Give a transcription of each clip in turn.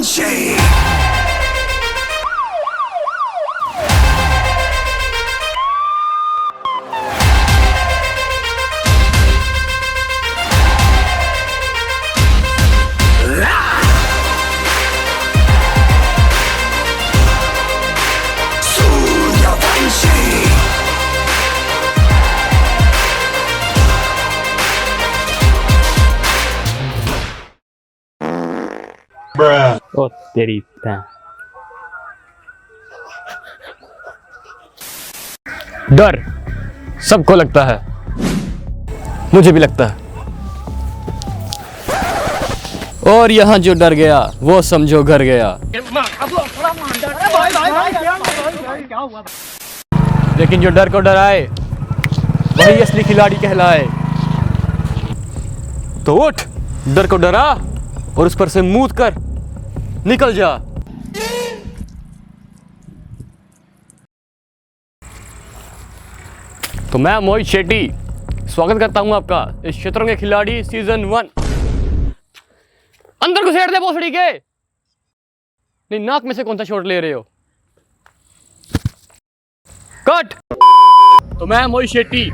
Suryavanshi. ओ तेरी भैं। डर सबको लगता है, मुझे भी लगता है। और यहाँ जो डर गया वो समझो घर गया। लेकिन जो डर को डराए वही असली खिलाड़ी कहलाए। तो उठ, डर को डरा और उस पर से मूत कर निकल जा। तो मैं मोहित शेट्टी स्वागत करता हूं आपका इस क्षेत्रों के खिलाड़ी सीजन 1। अंदर घुसेड़ दे भोसड़ी के। नहीं, नाक में से कौन सा शॉट ले रहे हो? कट। तो मैं मोहित शेट्टी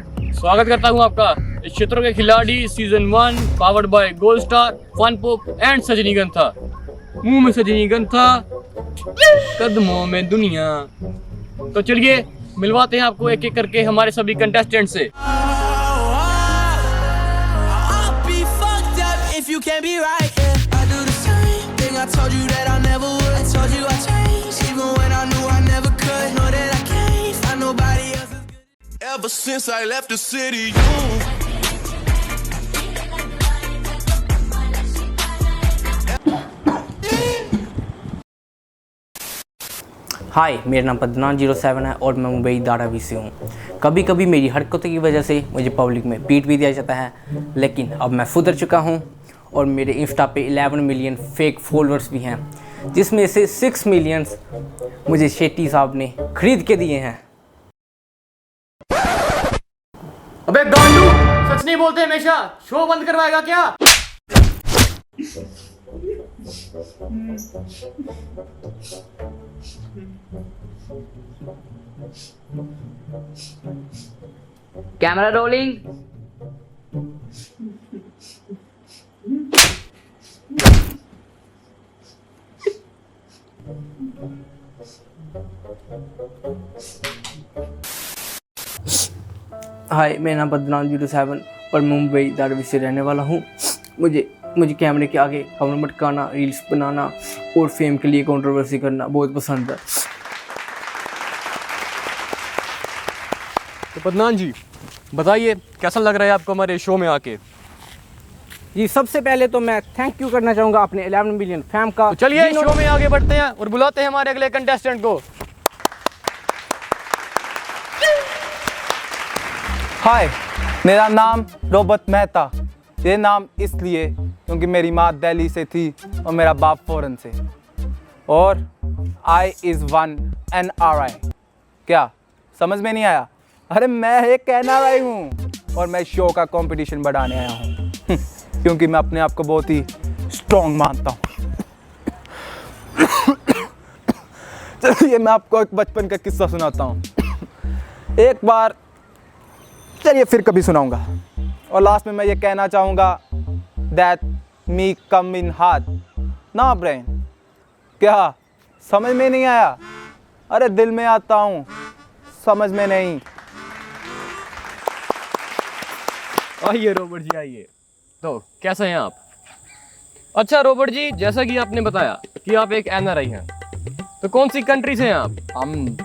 स्वागत करता हूं आपका इस क्षेत्रों के खिलाड़ी season 1 powered by Gold Star, Fun Pop and Sajnigandha. मुंह में सजनीगंधा, कदमों में दुनिया। तो चलिए मिलवाते हैं आपको एक एक करके हमारे सभी कंटेस्टेंट से। Ever since I left the city, हाय, मेरा नाम पद्मनाभ 07 है और मैं मुंबई धारावी से हूँ। कभी कभी मेरी हरकतों की वजह से मुझे पब्लिक में पीट भी दिया जाता है, लेकिन अब मैं सुधर चुका हूँ और मेरे इंस्टा पे 11 मिलियन फेक फॉलोअर्स भी हैं, जिसमें से 6 मिलियन मुझे शेट्टी साहब ने खरीद के दिए हैं। अबे गांडू, सच नहीं बोलते हमेशा, शो बंद करवाएगा क्या? Camera rolling. हाय, मेरा नाम पद्मनाभ 07 और मुंबई धारावी से रहने वाला हूँ। मुझे कैमरे के आगे खबर मटकाना, रील्स बनाना और फेम के लिए कंट्रोवर्सी करना बहुत पसंद है। तो पद्मनाभ जी बताइए, कैसा लग रहा है आपको हमारे शो में आके? जी, सबसे पहले तो मैं थैंक यू करना चाहूँगा अपने 11 मिलियन फैम का। तो चलिए शो में आगे बढ़ते हैं और बुलाते हैं हमारे अगले कंटेस्टेंट को। हाय, मेरा नाम रोबर्ट मेहता। ये नाम इसलिए क्योंकि मेरी माँ दिल्ली से थी और मेरा बाप फॉरेन से। और I is one NRI। क्या समझ में नहीं आया? अरे मैं एक NRI हूँ और मैं शो का कंपटीशन बढ़ाने आया हूँ क्योंकि मैं अपने आप को बहुत ही स्ट्रॉन्ग मानता हूँ। चलिए मैं आपको एक बचपन का किस्सा सुनाता हूँ। एक बार, चलिए फिर कभी सुनाऊंगा। और लास्ट में मैं ये कहना चाहूँगा that me come in heart ना ब्रेन। क्या समझ में नहीं आया? अरे दिल में आता हूँ, समझ में नहीं। आइए रोबर्ट जी, आइए। तो कैसे हैं आप? अच्छा रोबर्ट जी, जैसा कि आपने बताया कि आप एक NRI हैं, तो कौन सी कंट्री से हैं आप? हम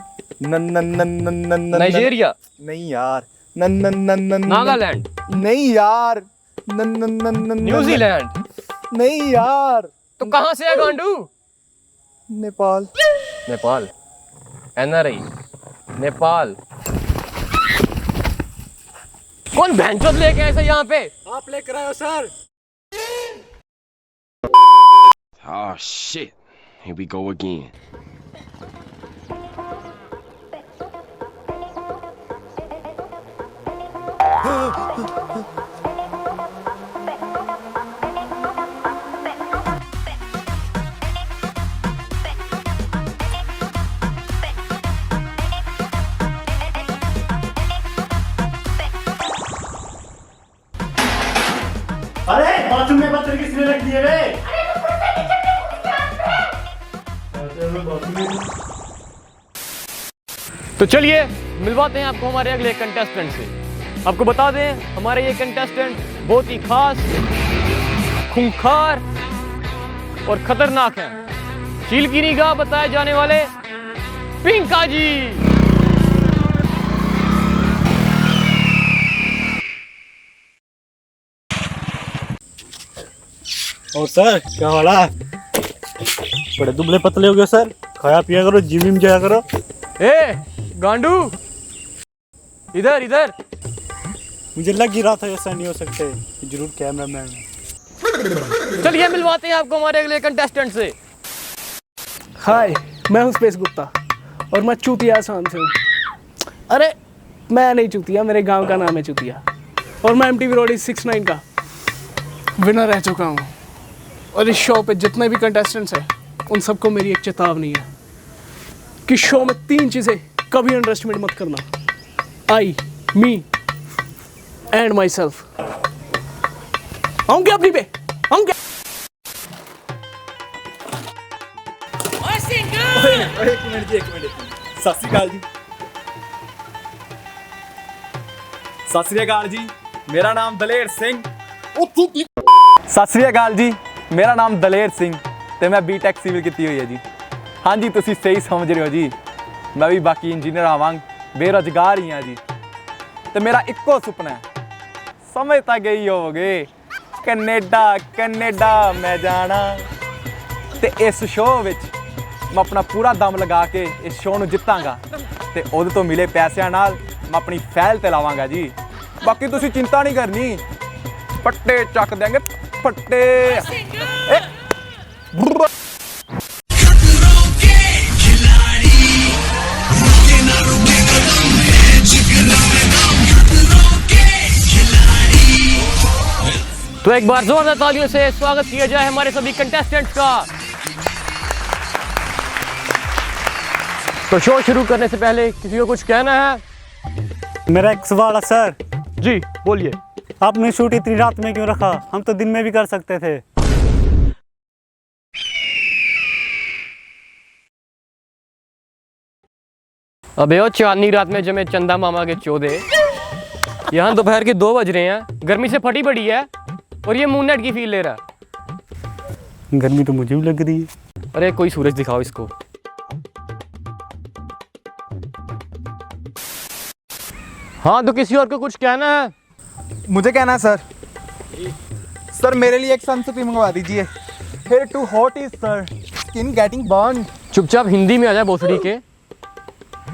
नाइजीरिया? नहीं यार, नागालैंड? नहीं यार, न्यूजीलैंड? नहीं यार। तो कहाँ से है गांडू? नेपाल। नेपाल? NRI नेपाल? कौन भैंचोद लेके आए सर यहाँ पे? आप लेकर आए हो sir. Oh shit. Here we go again. तो चलिए मिलवाते हैं आपको हमारे अगले कंटेस्टेंट से। आपको बता दें हमारे ये कंटेस्टेंट बहुत ही खास, खूंखार और खतरनाक हैं। चील की निगाह बताए जाने वाले पिंका जी। और सर क्या हाल है? बड़े दुबले पतले हो गए सर। खाया पिया करो, जिम विम जाया करो। ए गांडू, इधर इधर। मुझे लग ही रहा था ऐसा नहीं हो सकते, जरूर कैमरा मैन है। चलिए मिलवाते हैं आपको हमारे अगले कंटेस्टेंट से। हाय, मैं हूँ स्पेस गुप्ता और मैं चूतिया आसाम से हूँ। अरे मैं नहीं चूतिया, मेरे गांव का नाम है चूतिया और मैं MTV रोडी 69 का विनर रह चुका हूँ। और इस शो पे जितने भी कंटेस्टेंट्स हैं उन सबको मेरी एक चेतावनी है कि शो में 3 चीज़ें कभी अंडरएस्टिमेट मत करना। आई, मी एंड माई सेल्फ। आऊँगे अपनी पे, आऊँगे। एक मिनट। सत श्री अकाल जी। सत श्री अकाल जी, मेरा नाम दलेर सिंह। सत श्री अकाल जी, मेरा नाम दलेर सिंह ਤੇ ਮੈਂ ਬੀਟੈਕ ਸਿਵਲ ਕੀਤੀ ਹੋਈ ਹੈ ਜੀ। ਹਾਂਜੀ ਤੁਸੀਂ ਸਹੀ ਸਮਝ ਰਹੇ ਹੋ ਜੀ, ਮੈਂ ਵੀ ਬਾਕੀ ਇੰਜੀਨੀਅਰ ਆਵਾਂਗ ਬੇਰੁਜ਼ਗਾਰ ਹੀ ਹਾਂ ਜੀ। ਤੇ ਮੇਰਾ ਇੱਕੋ ਸੁਪਨਾ ਹੈ, ਸਮਝ ਤਾਂ ਗਈ ਹੋਵੋਗੇ, ਕੈਨੇਡਾ ਮੈਂ ਜਾਣਾ। ਤੇ ਇਸ ਸ਼ੋਅ ਵਿੱਚ ਮੈਂ ਆਪਣਾ ਪੂਰਾ ਦਮ ਲਗਾ ਕੇ ਇਸ ਸ਼ੋਅ ਨੂੰ ਜਿੱਤਾਂਗਾ ਤੇ ਉਹਦੇ ਤੋਂ ਮਿਲੇ ਪੈਸਿਆਂ ਨਾਲ ਮੈਂ ਆਪਣੀ ਫੈਲ ਤੇ ਲਾਵਾਂਗਾ ਜੀ। ਬਾਕੀ ਤੁਸੀਂ ਚਿੰਤਾ ਨਹੀਂ ਕਰਨੀ, ਫੱਟੇ ਚੱਕ ਦੇਾਂਗੇ ਫੱਟੇ। तो एक बार जोरदार तालियों से स्वागत किया जाए हमारे सभी कंटेस्टेंट्स का। तो शो शुरू करने से पहले किसी को कुछ कहना है? मेरा एक सवाल है सर। जी बोलिए। आपने शूट इतनी रात में क्यों रखा? हम तो दिन में भी कर सकते थे। अबे ओ चांदनी रात में जमे चंदा मामा के चौदे। यहाँ दोपहर के 2 बज रहे हैं, गर्मी से फटी पड़ी है और ये मून नाइट की फील ले रहा है। गर्मी तो मुझे भी लग रही है। अरे कोई सूरज दिखाओ इसको। हाँ तो किसी और को कुछ कहना है? मुझे कहना है सर मेरे लिए एक सनस्क्रीन मंगवा दीजिए। Here too hot is sir, skin getting burn. चुपचाप हिंदी में आ जाए भोसड़ी के,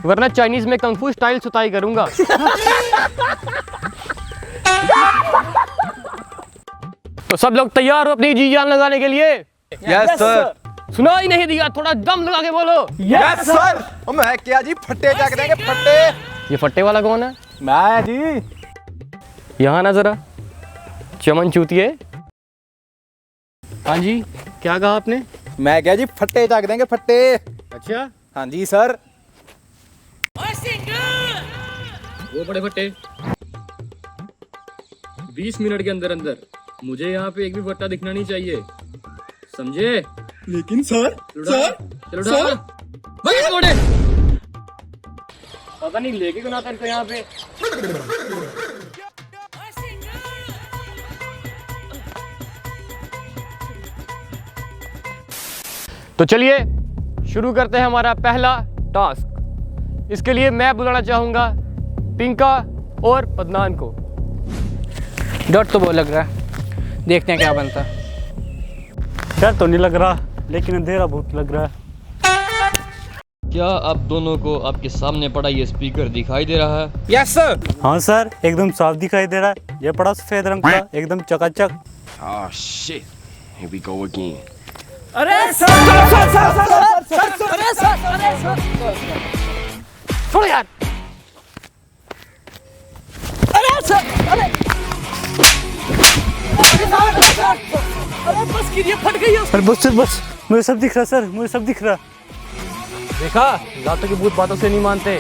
वरना चाइनीज में कंफू स्टाइल सुताई करूंगा। तो सब लोग तैयार हो अपनी जी जान लगाने के लिए? Yes sir. सुना ही नहीं दिया, थोड़ा दम लगा के बोलो। Yes sir. मैं क्या जी, फट्टे चक देंगे फट्टे। ये फट्टे वाला कौन है? मैं जी। यहाँ ना जरा चमन चूतिए। हाँ जी क्या कहा आपने? मैं क्या जी, फट्टे चक देंगे फट्टे। अच्छा हाँ जी सर। वो बड़े फट्टे 20 मिनट के अंदर अंदर मुझे यहाँ पे एक भी फट्टा दिखना नहीं चाहिए, समझे? लेकिन सर चलो सर पता नहीं लेके क्यों आता इनको यहाँ पे। तो चलिए शुरू करते हैं हमारा पहला टास्क। इसके लिए मैं बुलाना चाहूंगा पिंका और पदनान को। डर तो बहुत लग रहा है, देखते हैं क्या बनता है। डर तो नहीं लग रहा, लेकिन अंधेरा बहुत लग रहा है। क्या आप दोनों को आपके सामने पड़ा ये स्पीकर दिखाई दे रहा है? Yes sir. हाँ सर, एकदम साफ दिखाई दे रहा है। ये पड़ा सफेद रंग का, एकदम चकाचक। Oh shit. Here we go again. छोड़ो यार। अरे बस मुझे सब दिख रहा सर, मुझे सब दिख रहा। देखा, लातों के भूत बातों से नहीं मानते।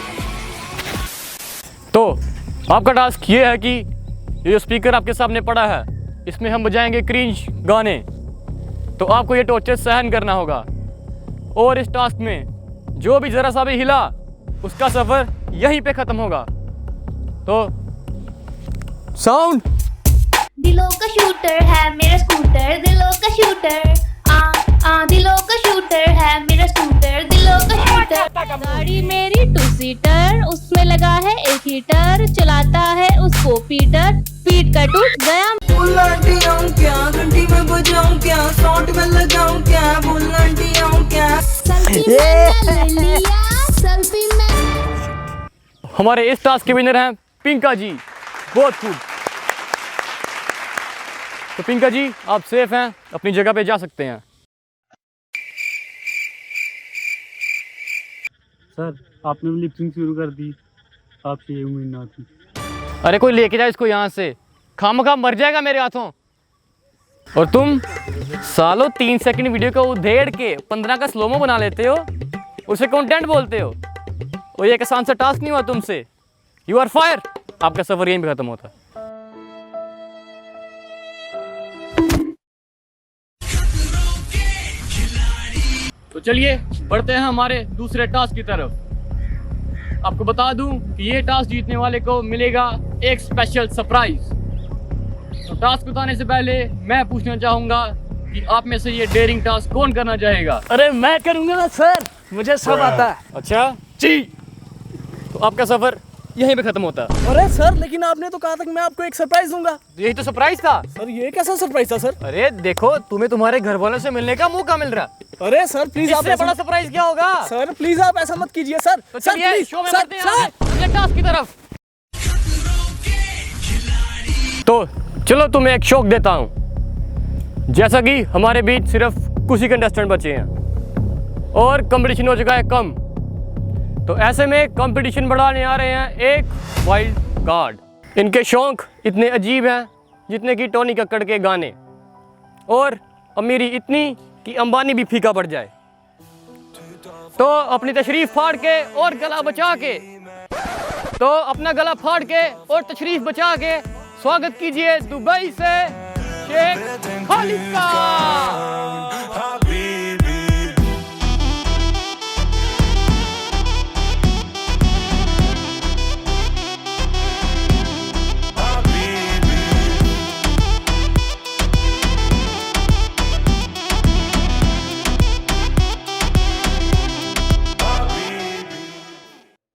तो आपका टास्क ये है कि ये जो स्पीकर आपके सामने पड़ा है इसमें हम बजाएंगे क्रिंज गाने। तो आपको ये टॉर्चर सहन करना होगा। और इस टास्क में जो भी जरा सा भी हिला उसका सफर यहीं पे खत्म होगा। तो साउंड। दिलों का शूटर है मेरा स्कूटर, दिलों का शूटर, दिलों का शूटर है मेरा स्कूटर, दिलों का शूटर। गाड़ी मेरी 2 सीटर, उसमें लगा है 1 हीटर, चलाता है उसको पीटर, पीट का टूट गया। क्या घंटी में बजाऊं क्या, शॉट में लगाऊं क्या, क्या सेल्फी मैंने ले लिया, सेल्फी में। हमारे इस टास्क के विनर हैं पिंका जी। बहुत खूब। तो पिंका जी आप सेफ हैं, अपनी जगह पे जा सकते हैं। सर आपने भी लिपसिंग शुरू कर दी, आपसे ये उम्मीद ना थी। अरे कोई लेके जाए इसको यहाँ से, खामखा मर जाएगा मेरे हाथों। और तुम सालों 3 सेकंड वीडियो को उधेड़ के 15 का स्लोमो बना लेते हो, उसे कंटेंट बोलते हो। और ये एक आसान सा टास्क नहीं हुआ तुमसे। You are fire. आपका सफर यहीं पे खत्म होता। तो चलिए बढ़ते हैं हमारे दूसरे टास्क की तरफ। आपको बता दूं कि ये टास्क जीतने वाले को मिलेगा एक स्पेशल सरप्राइज। तो टास्क बताने से पहले मैं पूछना चाहूंगा कि आप में से ये डेयरिंग टास्क कौन करना चाहेगा? अरे मैं करूँगा ना सर, मुझे सब आता है। अच्छा जी, तो आपका सफर यहीं पे खत्म होता है। अरे सर लेकिन आपने तो कहा था कि मैं आपको एक सरप्राइज दूंगा। यही तो सरप्राइज था। सर ये कैसा सरप्राइज था सर? अरे देखो, तुम्हें तुम्हारे घर वालों से मिलने का मौका मिल रहा। अरे सर प्लीज, आप इससे बड़ा सरप्राइज क्या होगा? सर प्लीज आप ऐसा मत कीजिए सर। तो सर चलिए प्लीज, शो में सर, बढ़ते हैं अगले टास्क की तरफ। तो चलो तुम्हें एक शौक देता हूँ। जैसा कि हमारे बीच सिर्फ कुछ ही कंटेस्टेंट बचे हैं और कंपटीशन हो चुका है कम, तो ऐसे में कंपटीशन बढ़ाने आ रहे हैं एक वाइल्ड कार्ड। इनके शौक इतने अजीब हैं जितने कि टोनी कक्कड़ के गाने, और अमीरी इतनी कि अंबानी भी फीका पड़ जाए। तो अपनी तशरीफ फाड़ के और गला बचा के, तो अपना गला फाड़ के और तशरीफ बचा के स्वागत कीजिए दुबई से शेख खालिद का।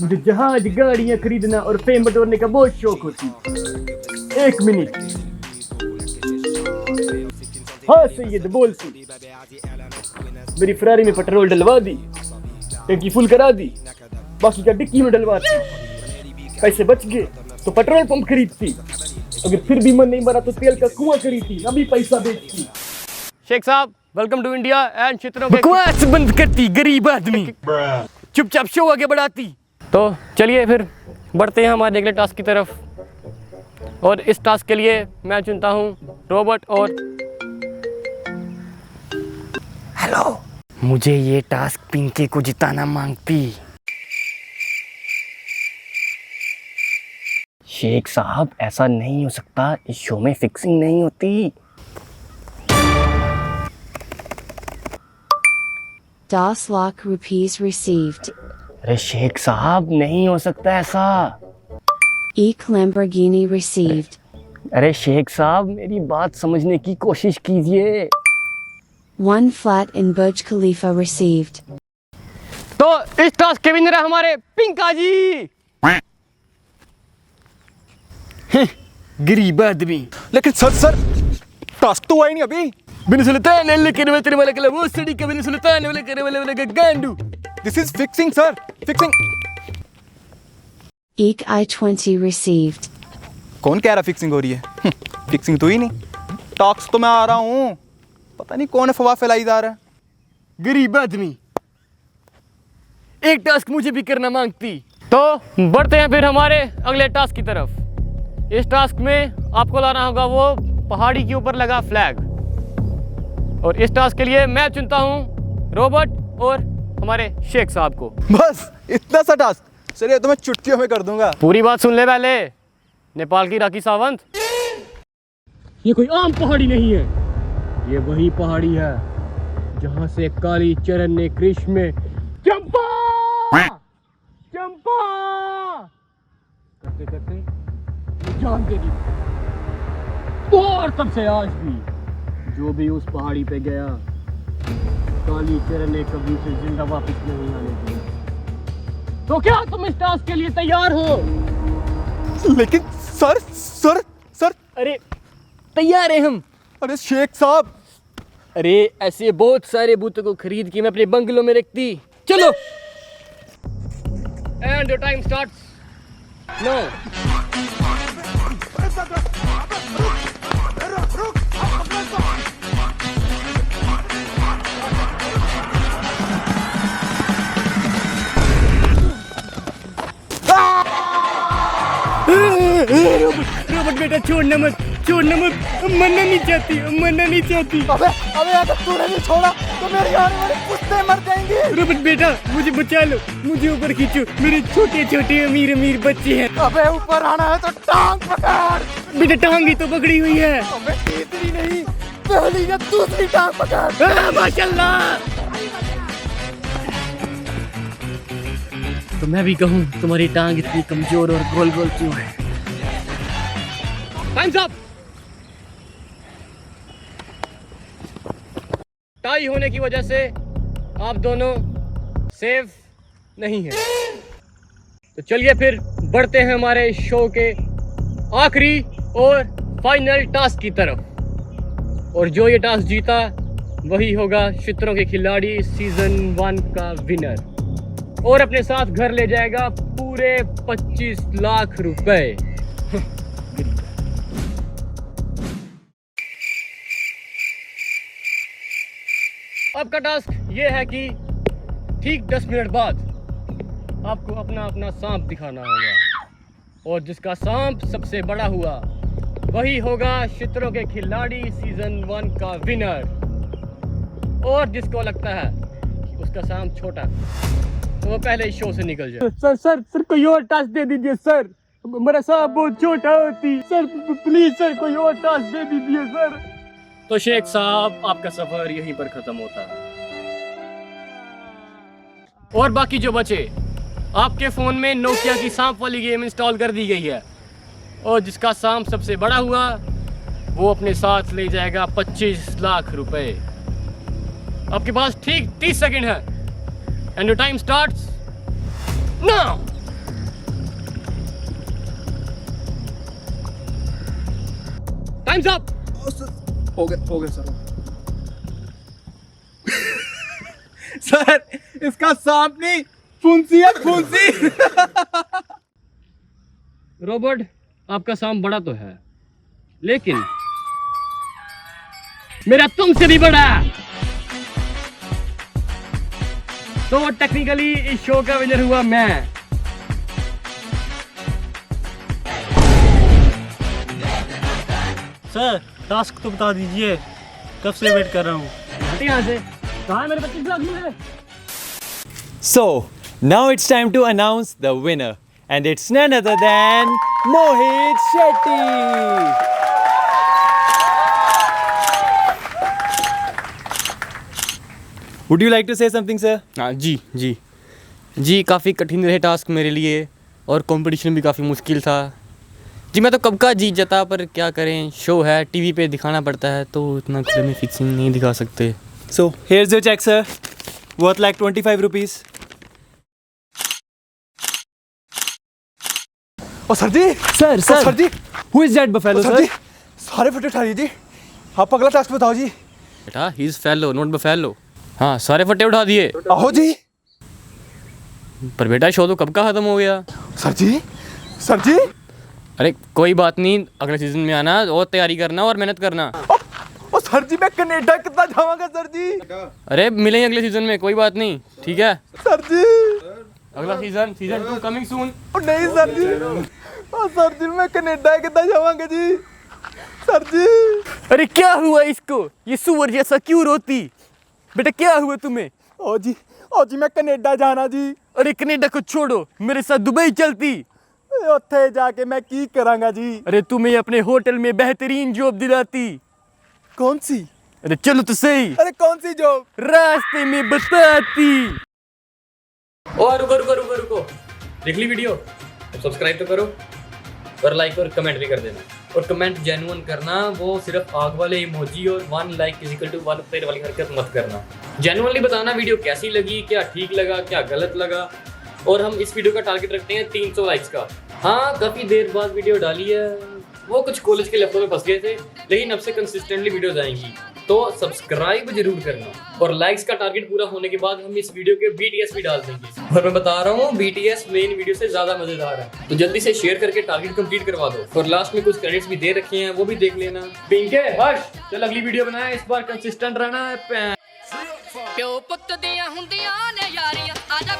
मुझे जहाज गाड़ियाँ खरीदना और फेम बटोरने का बहुत शौक होती। 1 मिनट। हाँ सैयद बोल तू। मेरी फरारी में पेट्रोल डलवा दी, टंकी फुल करा दी, बाकी का डिक्की में डलवा दी। पैसे बच गए तो पेट्रोल पंप खरीदती, अगर फिर भी मन नहीं भरा तो तेल का कुआं खरीदती, अभी पैसा बेचती। शेख साहब वेलकम टू इंडिया एंड चित्रों के बकवास बंद करती गरीब आदमी, चुपचाप शो आगे बढ़ाती। तो चलिए फिर बढ़ते हैं हमारे अगले टास्क की तरफ, और इस टास्क के लिए मैं चुनता हूँ रॉबर्ट और हेलो। मुझे ये टास्क पिंकी को जिताना मांगती। शेख साहब ऐसा नहीं हो सकता, इस शो में फिक्सिंग नहीं होती। 10 लाख rupees received. अरे शेख साहब नहीं हो सकता ऐसा। एक Lamborghini received. अरे शेख साहब मेरी बात समझने की कोशिश कीजिए। 1 flat in Burj Khalifa received. तो इस टास्क के विनर है हमारे पिंका जी। गरीब आदमी। लेकिन सर टास्क तो हुआ ही नहीं अभी। बिन सुल्तान अल्लाह के वाले वाला कला वो सड़ी के बिन सुल्तान वाले करे वाला का गांडू। This is fixing sir, fixing. एक I-20 received. कौन कह रहा फिक्सिंग हो रही है? फिक्सिंग तो ही नहीं। टास्क तो मैं आ रहा हूँ, पता नहीं कौन अफवाह फैलाई जा रहा है। गरीब आदमी, एक टास्क मुझे भी करना मांगती। तो बढ़ते हैं फिर हमारे अगले टास्क की तरफ। इस टास्क में आपको लाना होगा वो पहाड़ी के ऊपर लगा फ्लैग, और इस टास्क के लिए मैं चुनता हूँ रॉबर्ट और हमारे शेख साहब को। बस इतना सा टास्क? चलिए तो मैं चुटकियों में कर दूंगा। पूरी बात सुन ले पहले। नेपाल की राखी सावंत, ये कोई आम पहाड़ी नहीं है, ये वही पहाड़ी है जहां से काली चरण ने कृष्ण में चंपा चंपा करते करते जान दे दी। और तब से आज भी जो भी उस पहाड़ी पे गया, काली चरण ने कभी उसे जिंदा वापस नहीं आने दिया। तो क्या तुम इस टास्क के लिए तैयार हो? लेकिन सर सर सर अरे तैयार है हम। अरे शेख साहब, अरे ऐसे बहुत सारे बूतों को खरीद के मैं अपने बंगलों में रखती। चलो। And your time starts now. Robot बेटा छोड़ना मत, छोड़ना मत, मरना नहीं चाहती, मरना नहीं चाहती। अबे अगर तूने नहीं छोड़ा तो मेरे आने वाले कुत्ते मर जाएंगे। रोबोट बेटा मुझे बचा लो, मुझे ऊपर खींचो, मेरे छोटे छोटे अमीर अमीर बच्चे हैं। अबे ऊपर आना है तो टांग पकड़। बेटा टांग ही तो पकड़ी हुई है। अबे तीसरी नहीं, पहली या दूसरी टांग पकड़। माशाल्लाह। तो मैं भी कहूँ तुम्हारी टांग इतनी कमजोर और गोल गोल क्यों है? Times up. टाई होने की वजह से आप दोनों सेफ नहीं हैं। तो चलिए फिर बढ़ते हैं हमारे शो के आखिरी और फाइनल टास्क की तरफ। और जो ये टास्क जीता वही होगा चित्रों के खिलाड़ी सीजन 1 का विनर और अपने साथ घर ले जाएगा पूरे 25 लाख रुपए। अब का टास्क ये है कि ठीक 10 मिनट बाद आपको अपना अपना सांप दिखाना होगा और जिसका सांप सबसे बड़ा हुआ वही होगा चित्रों के खिलाड़ी सीजन 1 का विनर। और जिसको लगता है कि उसका सांप छोटा तो वो पहले इस शो से निकल जाए। सर सर सर कोई और टास्क दे दीजिए सर, मेरा सांप बहुत छोटा होती सर, प्लीज सर कोई और टास्क दे दीजिए सर। तो शेख साहब आपका सफर यहीं पर खत्म होता है और बाकी जो बचे आपके फोन में नोकिया की सांप वाली गेम इंस्टॉल कर दी गई है और जिसका सांप सबसे बड़ा हुआ वो अपने साथ ले जाएगा 25 लाख रुपए। आपके पास ठीक 30 सेकंड है and your time starts now. Times up. हो गया सर। सर इसका सांप नहीं फुंसी है, फुंसी। रॉबर्ट आपका सांप बड़ा तो है लेकिन मेरा तुमसे भी बड़ा है। तो टेक्निकली इस शो का विनर हुआ मैं। सर टास्क तो बता दीजिए, कब से वेट कर रहा हूँ। यहाँ से कहाँ है मेरे 25 लाख रुपए? So, now it's time to announce the winner. And it's none other than Mohit Shetty. Would you like to say something, sir? हाँ जी काफ़ी कठिन रहे टास्क मेरे लिए और कंपटीशन भी काफ़ी मुश्किल था जी। मैं तो कब का जीत जाता पर क्या करें, शो है, टीवी पे दिखाना पड़ता है तो इतना खुले में फिक्सिंग नहीं दिखा सकते। So, here's your check, sir. Worth like 25 rupees. और sir ji, Sir, ji, who is that buffalo, sir sir? जी, सारे फटे उठा लीजिए। आप अगला टास्क बताओ जी। बेटा he is fellow not buffalo. हाँ सारे फट्टे उठा दिए। आहो जी। पर बेटा शो तो कब का खत्म हो गया। सर जी। अरे कोई बात नहीं, अगले सीजन में आना और तैयारी करना और मेहनत करना। और सर जी मैं कनाडा कितना जाऊंगा सर जी। अरे मिलेंगे अगले सीजन में, कोई बात नहीं, ठीक है सर जी। अगला सीजन 2 कमिंग सून। नहीं सर जी, और सर जी मैं कनाडा कितना जाऊंगा जी। सर जी। अरे क्या हुआ इसको, ये सुअर जैसा क्यों रोती? बेटा क्या हुआ तुम्हें? ओ जी मैं कनाडा जाना जी। अरे कनाडा को छोड़ो, मेरे साथ दुबई चलती। ਉੱਥੇ ਜਾ ਕੇ मैं की करांगा जी। अरे तुम्हें अपने होटल में बेहतरीन जॉब दिलाती। कौन सी? अरे चलो तो सही। अरे कौन सी जॉब? रास्ते में बताती। और रुको देख ली वीडियो? अब सब्सक्राइब तो करो और लाइक और कमेंट भी कर देना। और कमेंट जेन्युइन करना, वो सिर्फ आग वाले इमोजी और 1 लाइक इज इक्वल टू 1 पेड़ वाली हरकत मत करना। जेन्युइनली बताना वीडियो कैसी लगी, क्या ठीक लगा, क्या गलत लगा। और हम इस वीडियो का टारगेट रखते हैं 300 लाइक्स का। हाँ, काफ़ी देर बाद वीडियो डाली है, वो कुछ कॉलेज के लफ्ज़ों में फंस गए थे, लेकिन अब से कंसिस्टेंटली वीडियोस आएंगी, तो सब्सक्राइब जरूर करना। और लाइक्स का टारगेट पूरा होने के बाद हम इस वीडियो के BTS भी डाल देंगे। और मैं बता रहा हूँ, BTS मेन वीडियो से ज़्यादा मज़ेदार है, तो जल्दी से शेयर करके टारगेट कंप्लीट करवा दो। और लास्ट में कुछ क्रेडिट्स भी दे रखे हैं, वो भी देख लेना। पिंके हर्ष, चल अगली वीडियो बनाए, इस बार कंसिस्टेंट रहना है। प्यो पुੱਤ ਦੀਆਂ ਹੁੰਦੀਆਂ ਨੇ ਯਾਰੀਆਂ ਆਜਾ